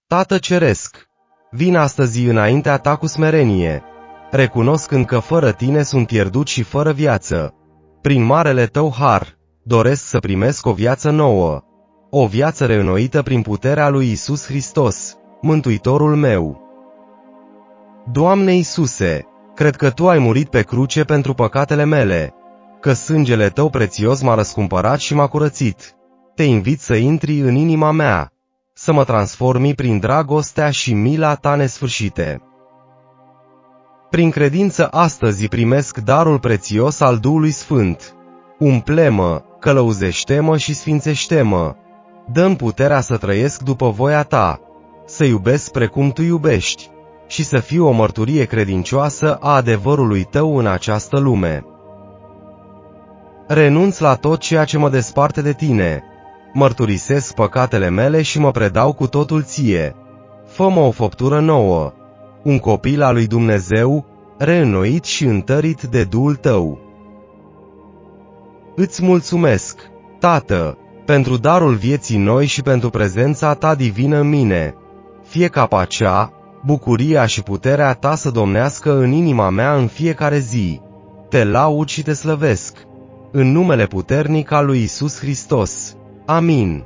Tată ceresc, vin astăzi înaintea ta cu smerenie, recunoscând că fără tine sunt pierdut și fără viață. Prin marele tău har, doresc să primesc o viață nouă, o viață reînnoită prin puterea lui Iisus Hristos, Mântuitorul meu. Doamne Iisuse, cred că Tu ai murit pe cruce pentru păcatele mele, că sângele Tău prețios m-a răscumpărat și m-a curățit. Te invit să intri în inima mea, să mă transformi prin dragostea și mila Ta nesfârșite. Prin credință astăzi primesc darul prețios al Duhului Sfânt. Umple-mă, călăuzește-mă și sfințește-mă. Dă-mi puterea să trăiesc după voia Ta, să iubesc precum Tu iubești și să fiu o mărturie credincioasă a adevărului Tău în această lume. Renunț la tot ceea ce mă desparte de Tine. Mărturisesc păcatele mele și mă predau cu totul Ție. Fă-mă o făptură nouă, un copil al lui Dumnezeu, reînnoit și întărit de Duhul Tău. Îți mulțumesc, Tată, pentru darul vieții noi și pentru prezența Ta divină în mine. Fie ca pacea, bucuria și puterea Ta să domnească în inima mea în fiecare zi. Te laud și Te slăvesc, în numele puternic al lui Iisus Hristos. Amin.